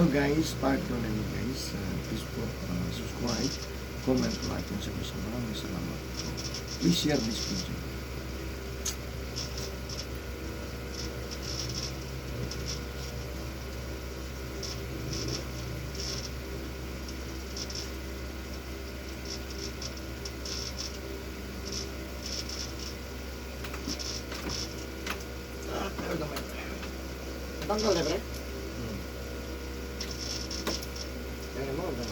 So guys, part 2 na niyo guys. Please po subscribe, comment, like, and share. Maraming salamat. Please share this video. Tanggal na, pre? Kaya mo, ba?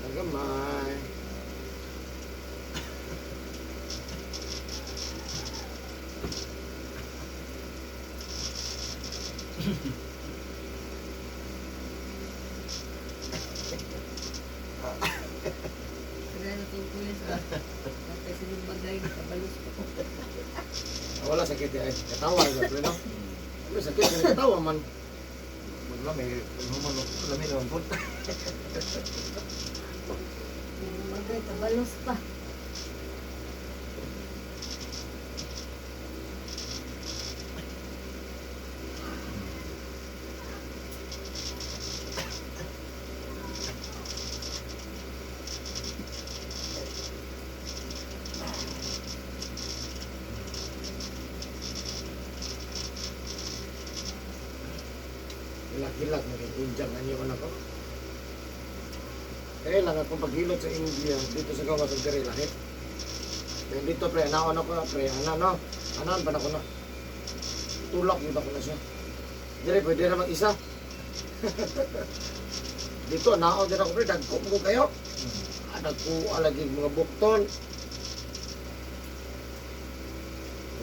Gamay. Wala sakit ya, ketawa juga, no? Lu sakit kan ketawa man. Wala may naman po. Magay, kabalos pa. Hilak-hilak naging injak na niyo anak ko. Kaya lang akong paghilot sa India dito sa gawas ng Kari lahit. Then dito pre, naon ako pre, anan pa na ko na. Tulak dito ko na siya. Dire pwede na mag-isa. Dito naon din ako pre, dagko mo kayo. Dagko alagi mga buktol.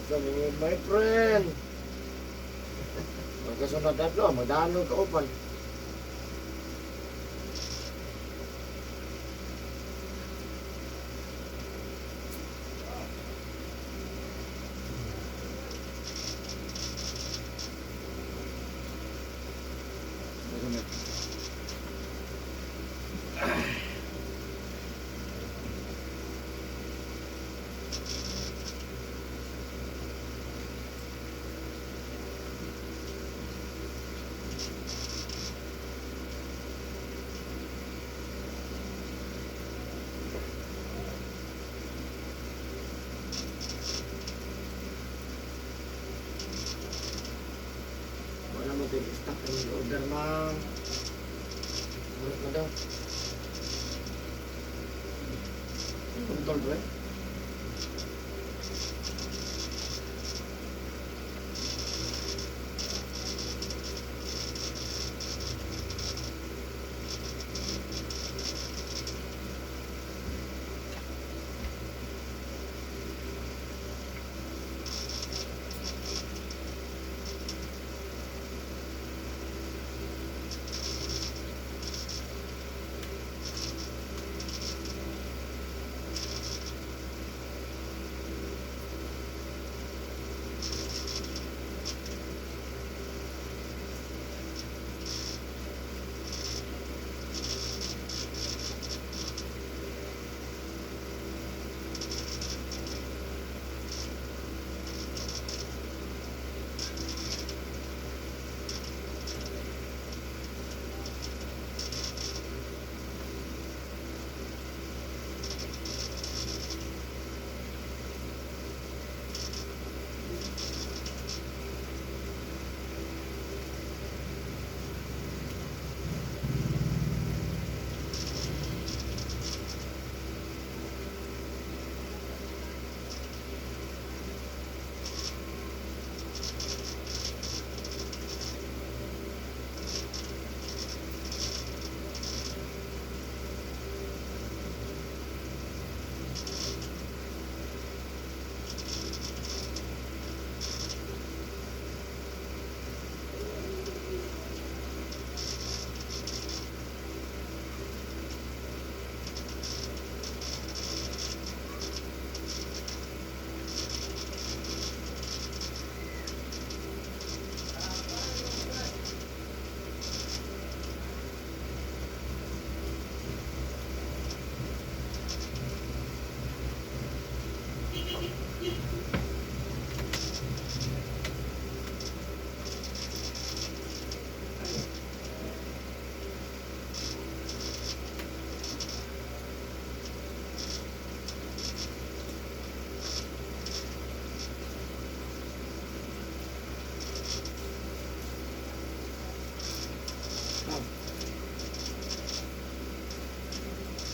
Sabi mo, my friend. Magkasunod na ito, magdano ka upan. Stop and order ma'am. Ulit na daw. Control bro.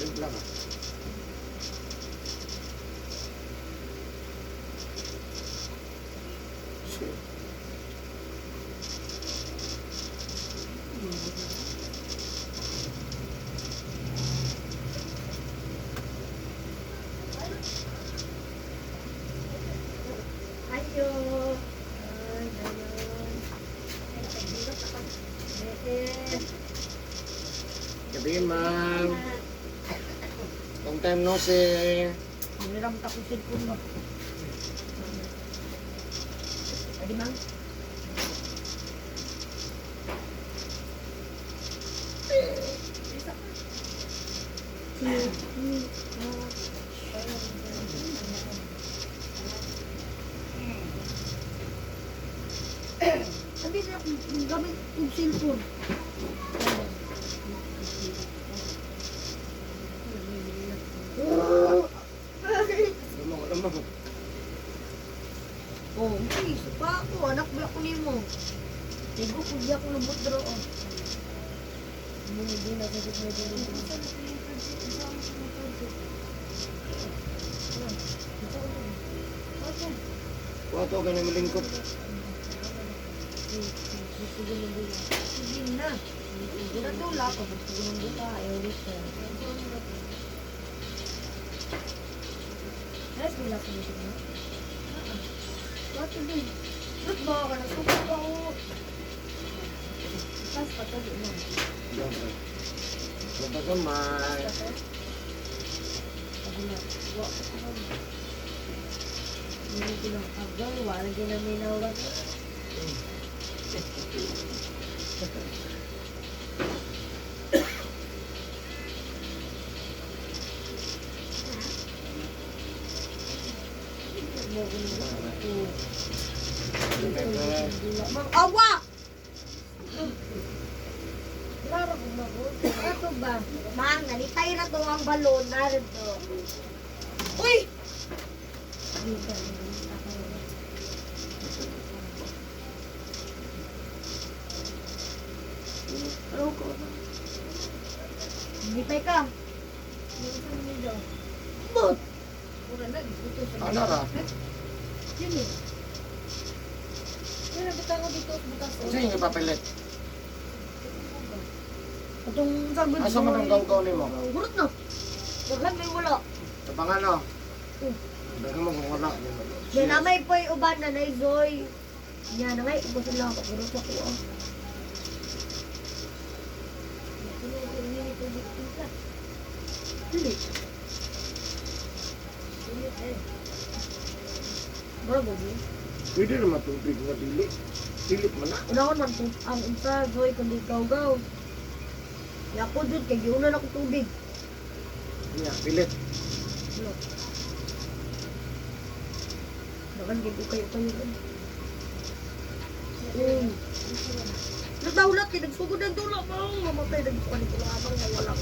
Timpla ka. Shit. Ayo. Ay, ayun. Gabi, ma'am. Long time no see. Niram ta ko cellphone mo. Adi mang. Sabi na gamit yung cellphone. Lamang. Oh, okay. Supa ako. Anak ba ako ni mo? Tigo ko di ako nabot daro. Hindi na sa Wato ka na malingkot. Sige na. Natula ko. Gusto ko nang buka. Ayaw dito. Yes, wala ko dito na. What to do? Ba't ba ka na? Suka ka ako. Tas pa to di mo. Punta ka, Mar. Sabi na. Wa ko ka na. Hindi ko lang agal. Wala ginaminaw lang. Mang awa! Laro ko ba ko? Ato ba? Mang, nalitay na to ang balon. Narin to. Uy! Gipay ka. Bot! Ano ra? Yun eh. Yun, nabita ko dito. Butas. Saan yung ipapilit? Itong sabi Asa man ang gaw-gaw ni mo? Gurot na. Wala may wala. Sa pangano? Daga mo kung wala. Yan namay po yung uban na naizoy. Yan na nga, ibo sila ako. Gurot ako. Dili. Bago di. Pwede naman tubig nga dili. Dilit man na. Unahon man po ang unsa zoy kundi gaw-gaw. Ya ko dud kay giunan ako tubig. Iya, pilit. Look. Dagan gid ko kayo yun. Nadawlat kay nagsugod ang tulak mo. Mamatay nagsukan ko lamang na walang.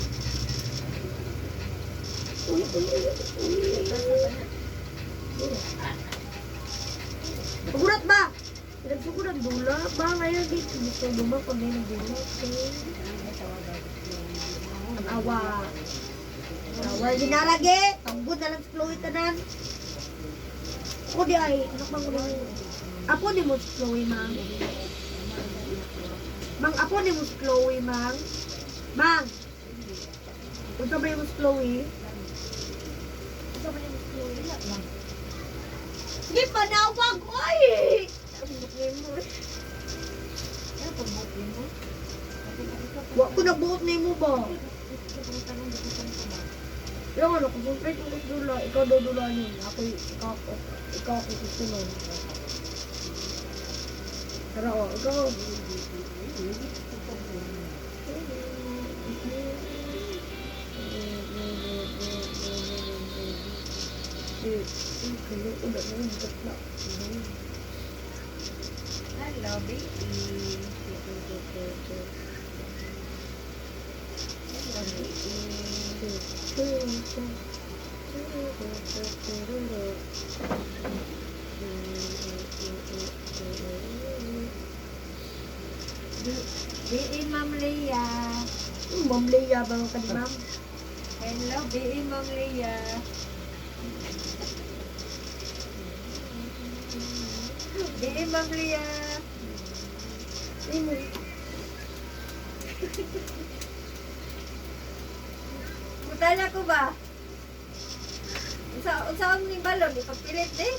Uy. Pagurat ba? Nagsugod ang dula ba ngayon dito gusto mo ba pag may nagdulot? Ang awa. Awa ginarage. Tanggod na lang sa Chloe tanan. Ako di ay, anak bang ulo. Apo di mo si Chloe, mang. Mang, apo di mo si Chloe, mang. Mang. Unsa ba yung si Chloe? Unsa ba yung si Chloe? Wala lang. Hindi pa nawag, oy! Wa ko nagbuot na mo ba? Pero ano, kung siyempre kung dula, ikaw daw dula niyo. Ikaw ako susunod. Pero o, ikaw. Hello, baby. Di Ma'am Leia. Ma'am Leia ba ka ni Ma'am? Hello, B.E. Ma'am Leia. B.E. Ma'am Leia. Imo. Mutala ko ba? Unsa ni balon ipapilit di?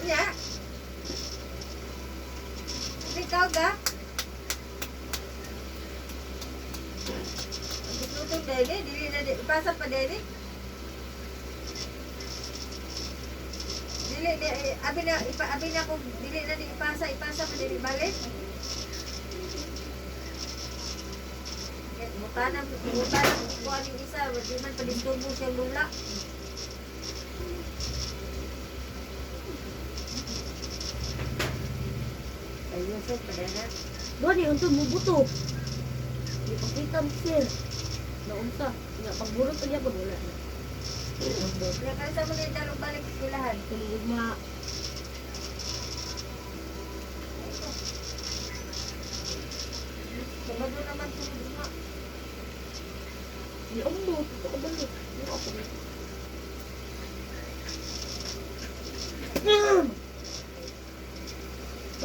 Ya. Ikaw ga? Gusto dili, dili na di ipasa pa dili. Dili di abi na ko dili na di ipasa pa dili balik. Mutana ko aning isa, di man padisturbo siyang lula. Ayun sa padana. Doni unsa mo buto? Di pakita mo sir. Naunsa, nga pagburot pa niya wala na. Kaya kaya mo na dalog balik sa eskwelahan. Tulog na. Sabado naman tulog na. Di ako mo, ito ka balik. Di ako balik.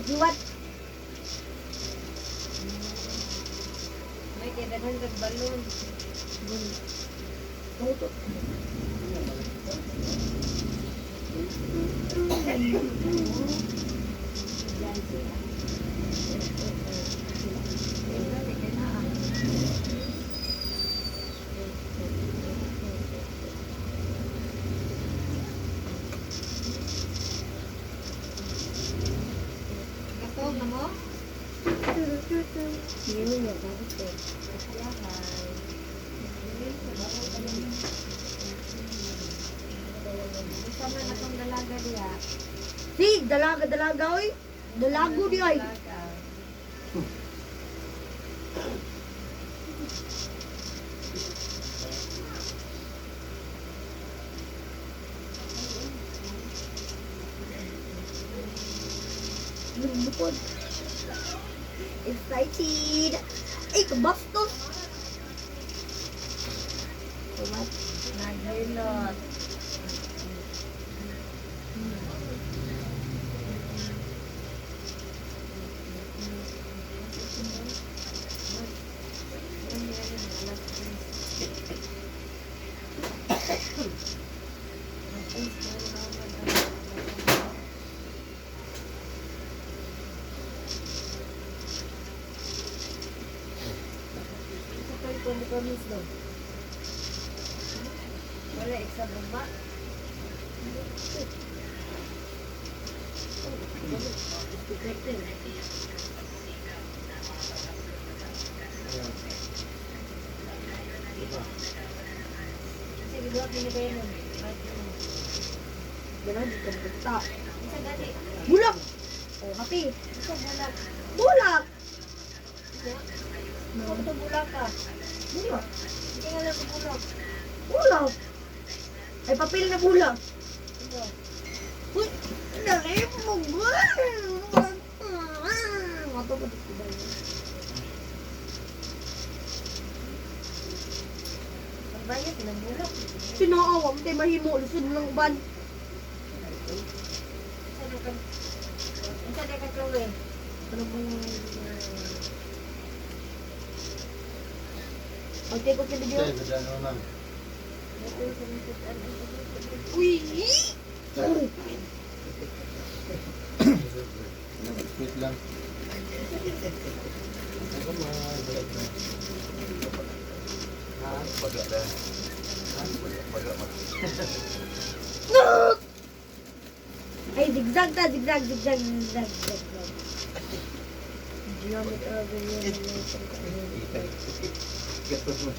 Pagluwat. May kailangan nagbalon. Tuto. Ikaw na mo? Hindi mo bakit ko. Sama na itong dalaga diya. Si, dalaga oy. Dalago di ay. Lubukod. Excited. Ay, kabastos. Nagilot. Wala isa baba. Sige, buhat din kayo nun. Ganun, di ka magkita. Isa gani. Bulak! Oh, happy. Isa bulak. Bulak! Huwag ito bulak ka. Bulak. Hindi nga lang bulak. Bulak! Ay, papel na bulak. Ito. Uy! Nalip mo, girl! Mato pa dito ba yun? Pagbayad ng bulak. Sinaawam, tayo mahimo. Lusod lang ban. Isa na ka Chloe. Ano ba yung... Okay, ko sa video. Uy! Wait lang. Baga na. Baga mo. Ay, zigzag ta, zigzag. Geometry of the Gastos mo.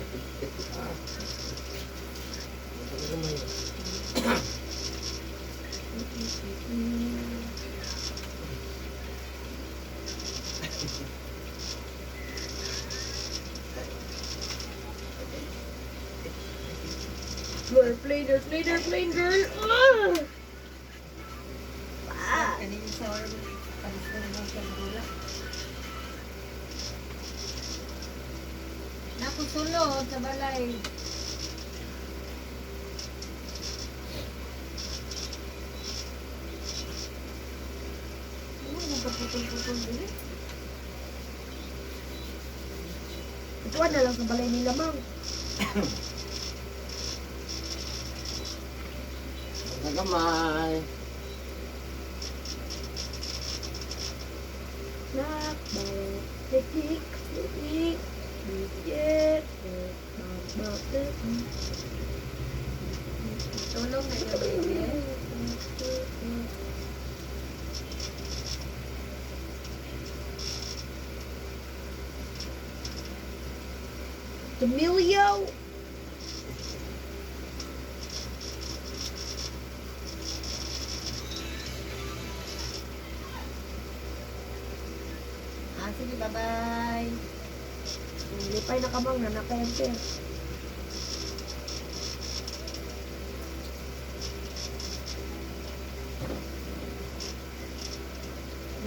Girl, plane, girl. Kanina sa oras mo. Tapos ko naman sa bulak. Nak? ako sulod sa balay. Ano yung pagputol-putol din eh? Ituan na lang sa balay nila, Mang. Nagamay. Nak, bawang, tik-tik, tik-tik, tik-tik, tik-tik. Tulong na yung baby. Emilio! Ah, sige, bye-bye. Lipay na ka, Mang, na nakayante.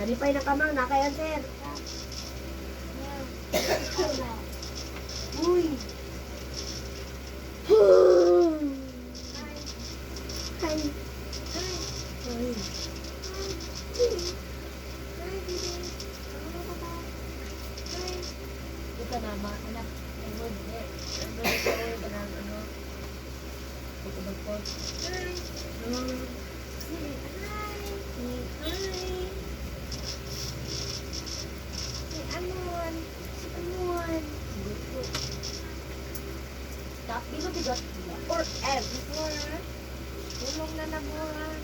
Nalipay na ka, Mang, nakayante. Uy! Hi! Hi! Ito na, mga anak. Ay, wood, eh. Ano ito, ano. Ito ba po? Bigot. Or else. Tulong na nabuhan.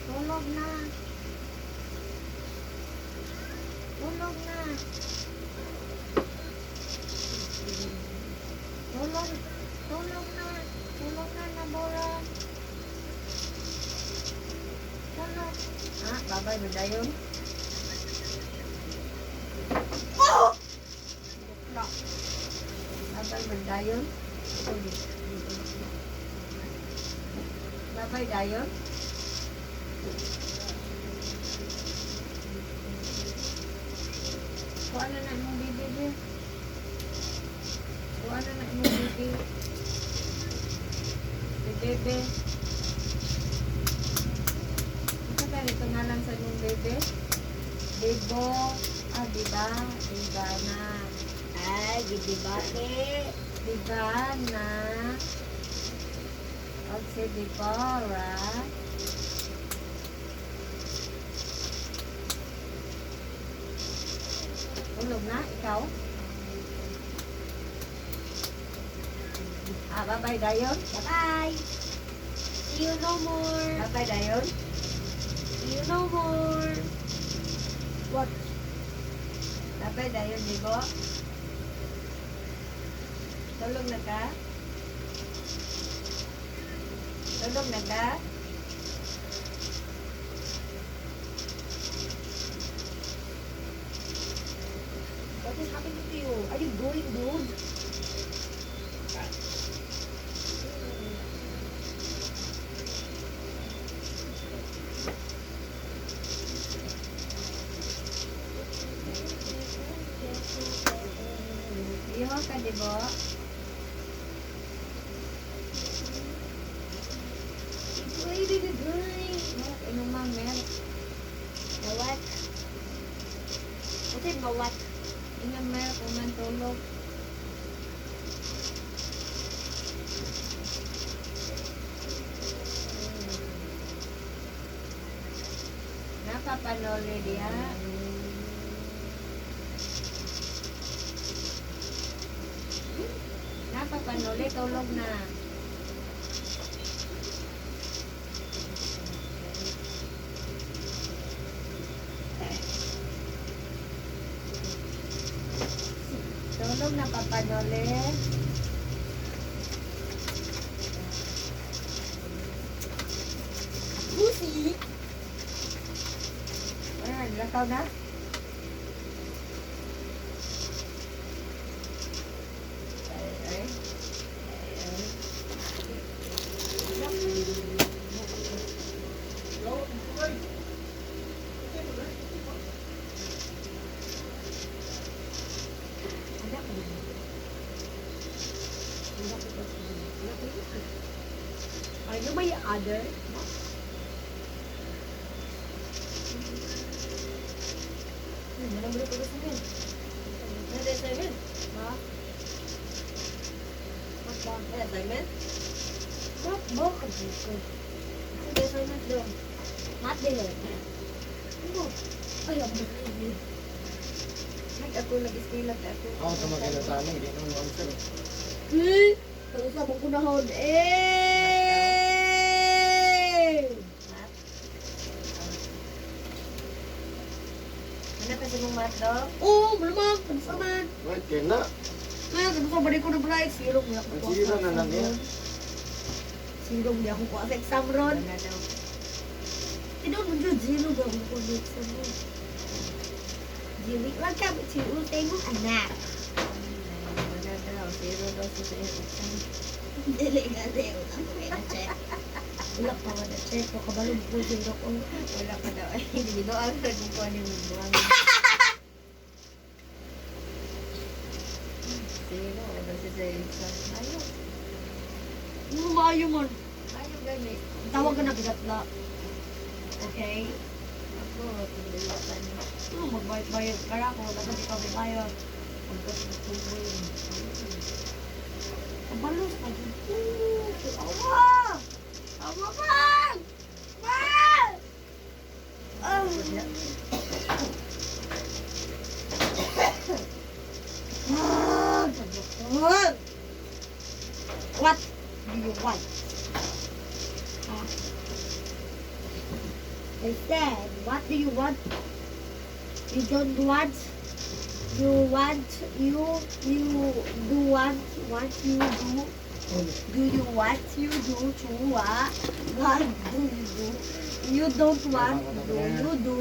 Tulog na. Tulog na. Tulog. Tulog na. Tulog na nabuhan. Tulog. Ah, babay mo dayon. Oh! Babay mo dayon. Babay dayon. Kuha na na imong bibi, be. Kuha na na imong bibi. Bebe. Ito ka nito nga lang sa imong bebe. Bebo. Ah, diba? Diba na. Ay, gidibate. Diba na. Okay, Deborah. Tulog na, ikaw? Ah, bye-bye, Dayon. Bye-bye. See you no more. Bye-bye, Dayon. See you no more. What? Bye-bye, Dayon, Dibo. Tulog na ka? Tulog na ka? What is happening to you? Are you going good? Iho ka, Dibo. Milk, inuman milk. Mawat. What is mawat? Inom milk, uman tulog. Nakapanoli diya. Nakapanoli, tulog na. Tulog na, Papanoli. Pussy. Ayan, lakaw na. Ay. Are you my other? Walang gulo ko sa akin. Ano assignment? Ha? What ba? Ano assignment? What ba? Ano assignment doon? Mat din eh. Ano? Ay, ako ba? Ako nag-istilat ako. Ako sa mga kinasama, hindi nang answer. Ang isa mong kunahon. Ano kasi mong mat daw? Oo, malamang. Pagsaman. Right, kaya na. Kaya, gusto ko ko na bright. Zero mo ako. Ang zero na lang yan. Zero mo ako kuha sa exam ron. Tinawag mo dyan, zero daw mo kuha sa exam ron. Zero. Wag ka, zero tayo mong anak. Wala daw, zero daw sa exam. Dili nga daw. Wala pa ka na check. Kabalog po zero ko. Wala pa daw. Ay, hindi daw ang nagkukuha niyo ng buwang. Zero, daw sa exam. Ayaw. Ano maayo man? Ayaw gani. Tawag ka na bigatla. Okay? Ako, pagdilatan. Ano, magbayad-bayad ka na ako. Dapat ikaw may bayad. Pagkatutubo yun. Kabalos ka dyan. Awa! Awa ka! Ma! Ah! What do you want? I said, what do you want? You don't want? You want? You do want you do? Do you want you do? Chua? What do you do? You don't want? Do you do?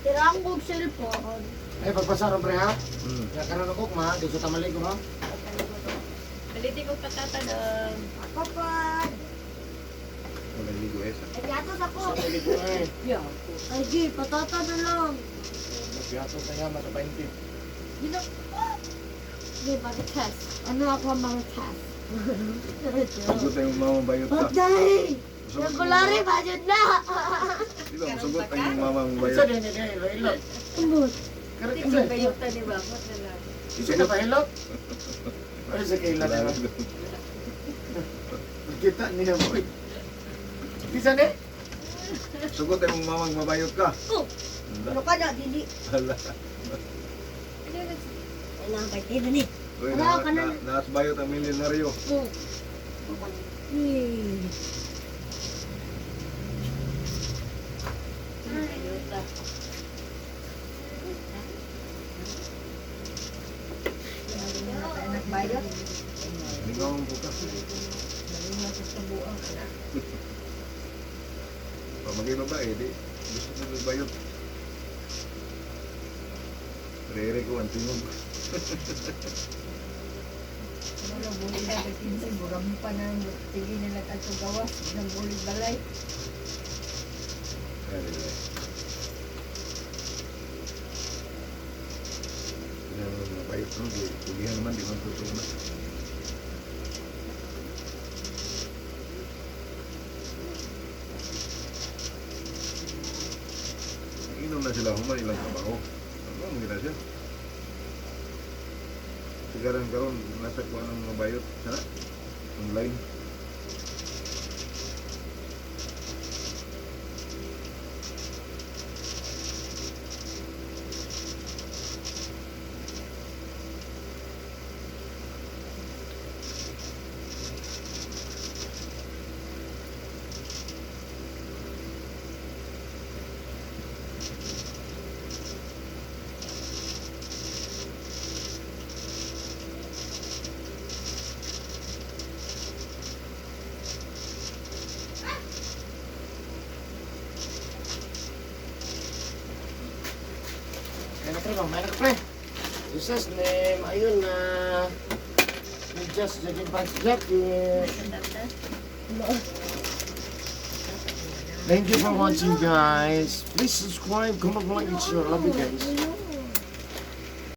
Tirang kong cellphone. Ay, pagpasaro pre ha? Kaya ka na nakok ma, di sa tamali ko ha? Baliti ko patata ng kapag. Wala ligo esa. Ay, yatos ako. Sa tamali ko eh. Ay, di, patata na lang. Nagpiato sa yama sa 20. Dino, di, marites. Ano ako ang marites? Sugot tayo mamang bayot ka. Bagday! Nagkulari, budget na! Di ba, sugot tayo mamang Isa bayot. din niya, hilot. Umot. Karat isa. Bayutan ni Bakot na lang. Isa na pa hilot? Ano sa kailan Wala naman? Kita niya mo eh. Isa ni? Sugot tayo mamang mabayot ka. Oh! Ano ka na, Didi? Hala. Kailangan kay Tino ni. Uy, Wala ka na. naas bayot ang milyonaryo. Oh. Nagbayad? Lingaw po ka. Pamagay babae, di. Gusto mo magbayot. Rere ko ang tingog. Ano buli na kay Tinsi, buram pa na tigil nila at gawas ng buli balay. Rere. Mabayot no, kulihan naman, di man tutunan. Inom na sila, human ilang trabaho. Ano ang gina siya? Sigaran karon nasa kuha ng mga bayot. Sana? Online. May na pre. Jesus name, ayun na. Just judging pants jack. Thank you for watching guys. Please subscribe, comment, like, and share. Love you guys.